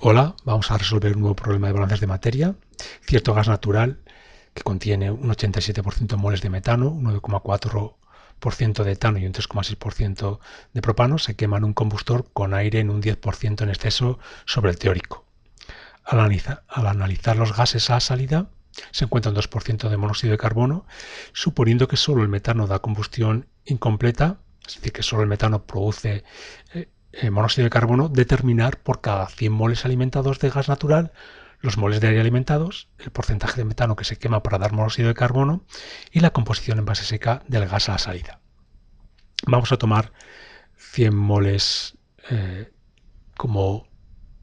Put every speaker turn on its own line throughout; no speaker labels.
Hola, vamos a resolver un nuevo problema de balances de materia. Cierto gas natural que contiene un 87% de moles de metano, un 9,4% de etano y un 3,6% de propano se quema en un combustor con aire en un 10% en exceso sobre el teórico. Al analizar los gases a salida, se encuentra un 2% de monóxido de carbono, suponiendo que solo el metano da combustión incompleta, es decir, que solo el metano produce monóxido de carbono, determinar por cada 100 moles alimentados de gas natural los moles de aire alimentados, el porcentaje de metano que se quema para dar monóxido de carbono y la composición en base seca del gas a la salida. Vamos a tomar 100 moles como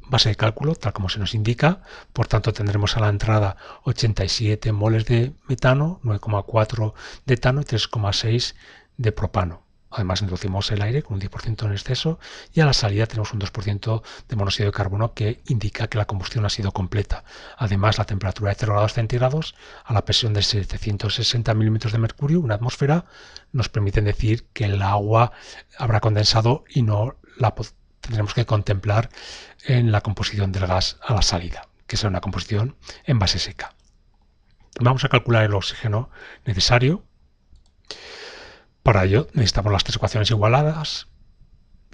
base de cálculo, tal como se nos indica. Por tanto, tendremos a la entrada 87 moles de metano, 9,4 de etano y 3,6 de propano. Además, introducimos el aire con un 10% en exceso y a la salida tenemos un 2% de monóxido de carbono que indica que la combustión ha sido completa. Además, la temperatura de 0 grados centígrados a la presión de 760 milímetros de mercurio, una atmósfera, nos permiten decir que el agua habrá condensado y no la tendremos que contemplar en la composición del gas a la salida, que será una composición en base seca. Vamos a calcular el oxígeno necesario. Para ello necesitamos las tres ecuaciones igualadas: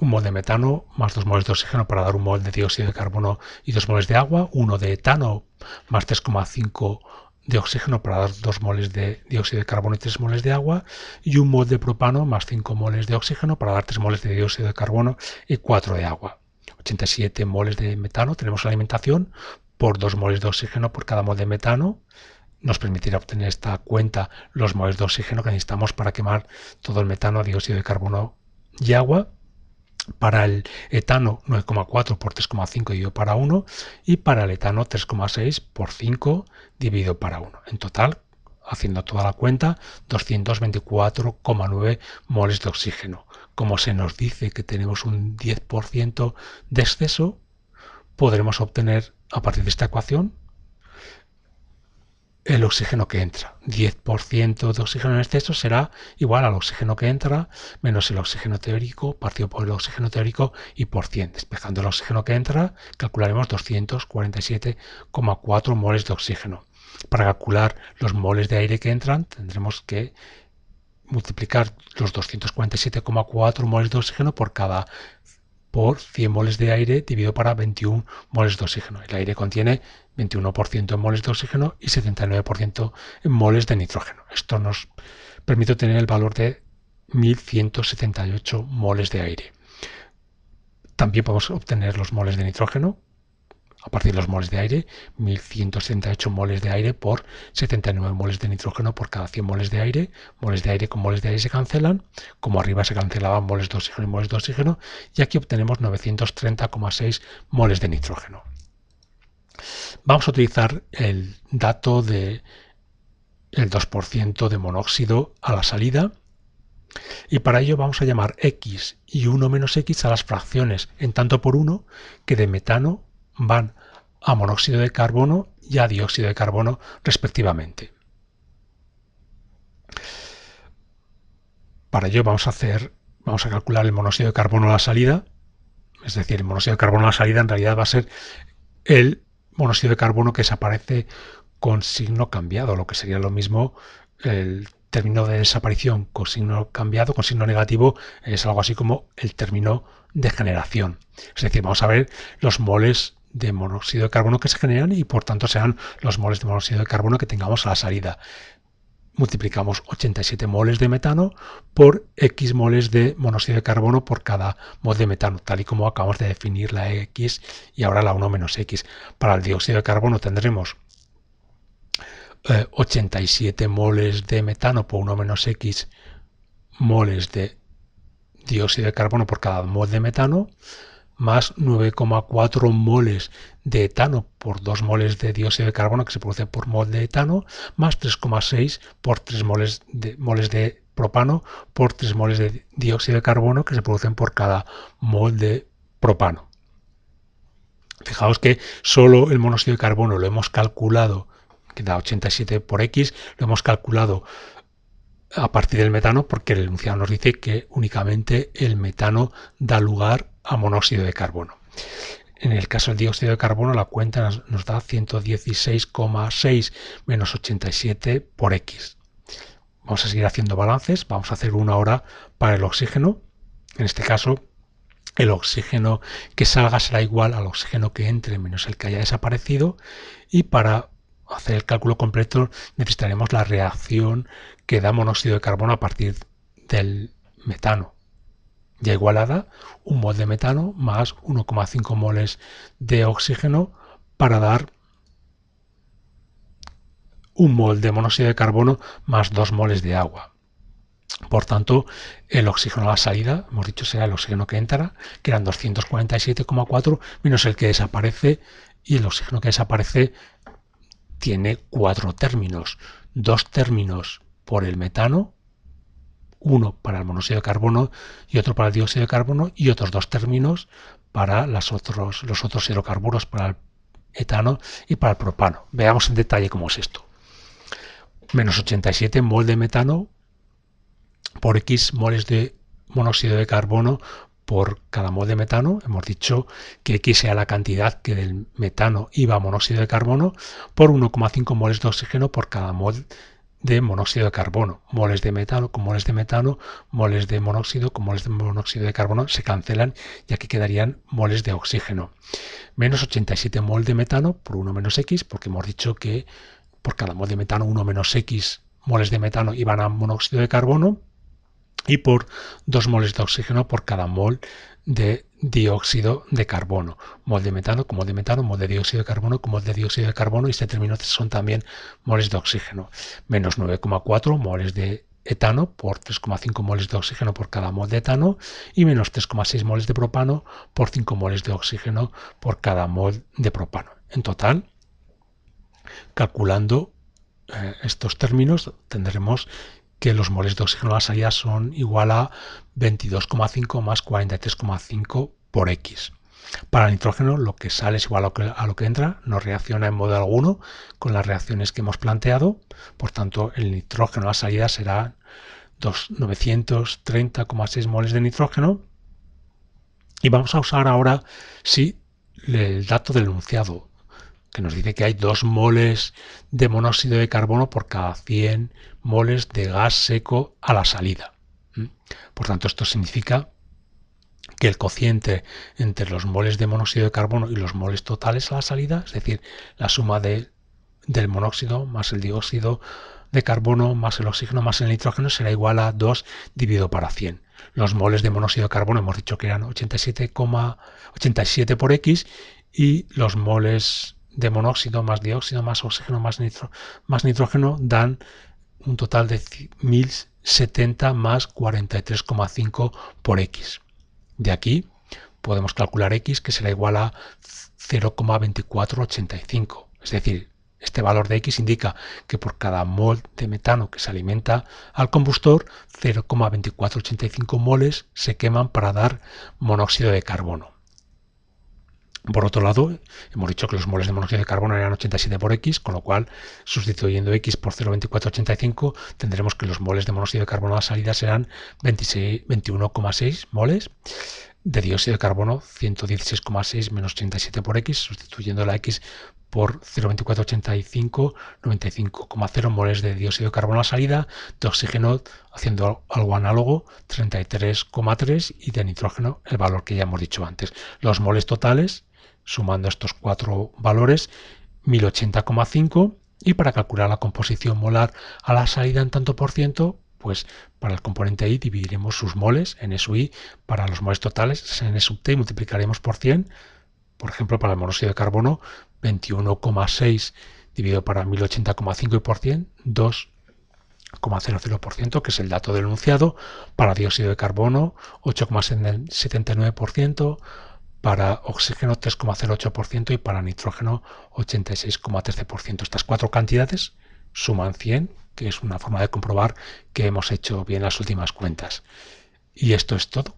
un mol de metano más 2 moles de oxígeno para dar un mol de dióxido de carbono y 2 moles de agua, 1 de etano más 3,5 de oxígeno para dar 2 moles de dióxido de carbono y 3 moles de agua, y un mol de propano más 5 moles de oxígeno para dar 3 moles de dióxido de carbono y 4 de agua. 87 moles de metano tenemos la alimentación por 2 moles de oxígeno por cada mol de metano. Nos permitirá obtener esta cuenta los moles de oxígeno que necesitamos para quemar todo el metano, dióxido de carbono y agua. Para el etano 9,4 por 3,5 dividido para 1 y para el etano 3,6 por 5 dividido para 1. En total, haciendo toda la cuenta, 224,9 moles de oxígeno. Como se nos dice que tenemos un 10% de exceso, podremos obtener a partir de esta ecuación el oxígeno que entra. 10% de oxígeno en exceso será igual al oxígeno que entra menos el oxígeno teórico partido por el oxígeno teórico y por 100. Despejando el oxígeno que entra, calcularemos 247,4 moles de oxígeno. Para calcular los moles de aire que entran, tendremos que multiplicar los 247,4 moles de oxígeno por 100 moles de aire dividido para 21 moles de oxígeno. El aire contiene 21% en moles de oxígeno y 79% en moles de nitrógeno. Esto nos permite obtener el valor de 1178 moles de aire. También podemos obtener los moles de nitrógeno a partir de los moles de aire, 1178 moles de aire por 79 moles de nitrógeno por cada 100 moles de aire. Moles de aire con moles de aire se cancelan, como arriba se cancelaban moles de oxígeno y moles de oxígeno, y aquí obtenemos 930,6 moles de nitrógeno. Vamos a utilizar el dato del 2% de monóxido a la salida, y para ello vamos a llamar x y 1 menos x a las fracciones en tanto por 1 que de metano van a monóxido de carbono y a dióxido de carbono respectivamente. Para ello vamos a calcular el monóxido de carbono a la salida, es decir, el monóxido de carbono a la salida en realidad va a ser el monóxido de carbono que desaparece con signo cambiado, lo que sería lo mismo el término de desaparición con signo cambiado, con signo negativo, es algo así como el término de generación. Es decir, vamos a ver los moles de monóxido de carbono que se generan y por tanto serán los moles de monóxido de carbono que tengamos a la salida. Multiplicamos 87 moles de metano por X moles de monóxido de carbono por cada mol de metano, tal y como acabamos de definir la X y ahora la 1 menos X. Para el dióxido de carbono tendremos 87 moles de metano por 1 menos X moles de dióxido de carbono por cada mol de metano, más 9,4 moles de etano por 2 moles de dióxido de carbono que se produce por mol de etano, más 3,6 por 3 moles de propano por 3 moles de dióxido de carbono que se producen por cada mol de propano. Fijaos que solo el monóxido de carbono lo hemos calculado, que da 87 por X, lo hemos calculado a partir del metano porque el enunciado nos dice que únicamente el metano da lugar a monóxido de carbono. En el caso del dióxido de carbono, la cuenta nos da 116,6 menos 87 por X. Vamos a seguir haciendo balances. Vamos a hacer uno ahora para el oxígeno. En este caso, el oxígeno que salga será igual al oxígeno que entre menos el que haya desaparecido. Y para hacer el cálculo completo necesitaremos la reacción que da monóxido de carbono a partir del metano. Ya igualada, 1 mol de metano más 1,5 moles de oxígeno para dar 1 mol de monóxido de carbono más 2 moles de agua. Por tanto, el oxígeno a la salida, hemos dicho, será el oxígeno que entra, que eran 247,4 menos el que desaparece, y el oxígeno que desaparece tiene 4 términos. 2 términos por el metano, uno para el monóxido de carbono y otro para el dióxido de carbono, y otros 2 términos para los otros hidrocarburos, para el etano y para el propano. Veamos en detalle cómo es esto. Menos 87 mol de metano por X moles de monóxido de carbono por cada mol de metano. Hemos dicho que X sea la cantidad que del metano iba a monóxido de carbono por 1,5 moles de oxígeno por cada mol de monóxido de carbono. Moles de metano con moles de metano, moles de monóxido con moles de monóxido de carbono se cancelan y aquí quedarían moles de oxígeno. Menos 87 mol de metano por 1 menos X, porque hemos dicho que por cada mol de metano 1 menos X moles de metano iban a monóxido de carbono, y por 2 moles de oxígeno por cada mol de dióxido de carbono. Mol de metano con mol de metano, mol de dióxido de carbono con mol de dióxido de carbono, y este término son también moles de oxígeno. Menos 9,4 moles de etano por 3,5 moles de oxígeno por cada mol de etano, y menos 3,6 moles de propano por 5 moles de oxígeno por cada mol de propano. En total, calculando estos términos, tendremos que los moles de oxígeno a la salida son igual a 22,5 más 43,5 por X. Para el nitrógeno lo que sale es igual a lo que entra, no reacciona en modo alguno con las reacciones que hemos planteado, por tanto el nitrógeno a la salida será 930,6 moles de nitrógeno, y vamos a usar ahora sí el dato del enunciado, que nos dice que hay 2 moles de monóxido de carbono por cada 100 moles de gas seco a la salida. Por tanto, esto significa que el cociente entre los moles de monóxido de carbono y los moles totales a la salida, es decir, la suma del monóxido más el dióxido de carbono más el oxígeno más el nitrógeno, será igual a 2 dividido para 100. Los moles de monóxido de carbono hemos dicho que eran 87 por X, y los moles de monóxido más dióxido más oxígeno más nitrógeno dan un total de 1070 más 43,5 por X. De aquí podemos calcular X, que será igual a 0,2485. Es decir, este valor de X indica que por cada mol de metano que se alimenta al combustor, 0,2485 moles se queman para dar monóxido de carbono. Por otro lado, hemos dicho que los moles de monóxido de carbono eran 87 por X, con lo cual, sustituyendo X por 0,2485, tendremos que los moles de monóxido de carbono a la salida serán 21,6 moles. De dióxido de carbono, 116,6 menos 87 por X, sustituyendo la X por 0,2485, 95,0 moles de dióxido de carbono a la salida. De oxígeno, haciendo algo análogo, 33,3, y de nitrógeno, el valor que ya hemos dicho antes. Los moles totales, sumando estos 4 valores, 1080,5, y para calcular la composición molar a la salida en tanto por ciento, pues para el componente I dividiremos sus moles en su I, para los moles totales en su T multiplicaremos por 100. Por ejemplo, para el monóxido de carbono, 21,6 dividido para 1080,5 y por 100, 2,00%, que es el dato del enunciado. Para dióxido de carbono, 8,79%, para oxígeno 3,08% y para nitrógeno 86,13%. Estas 4 cantidades suman 100, que es una forma de comprobar que hemos hecho bien las últimas cuentas. Y esto es todo.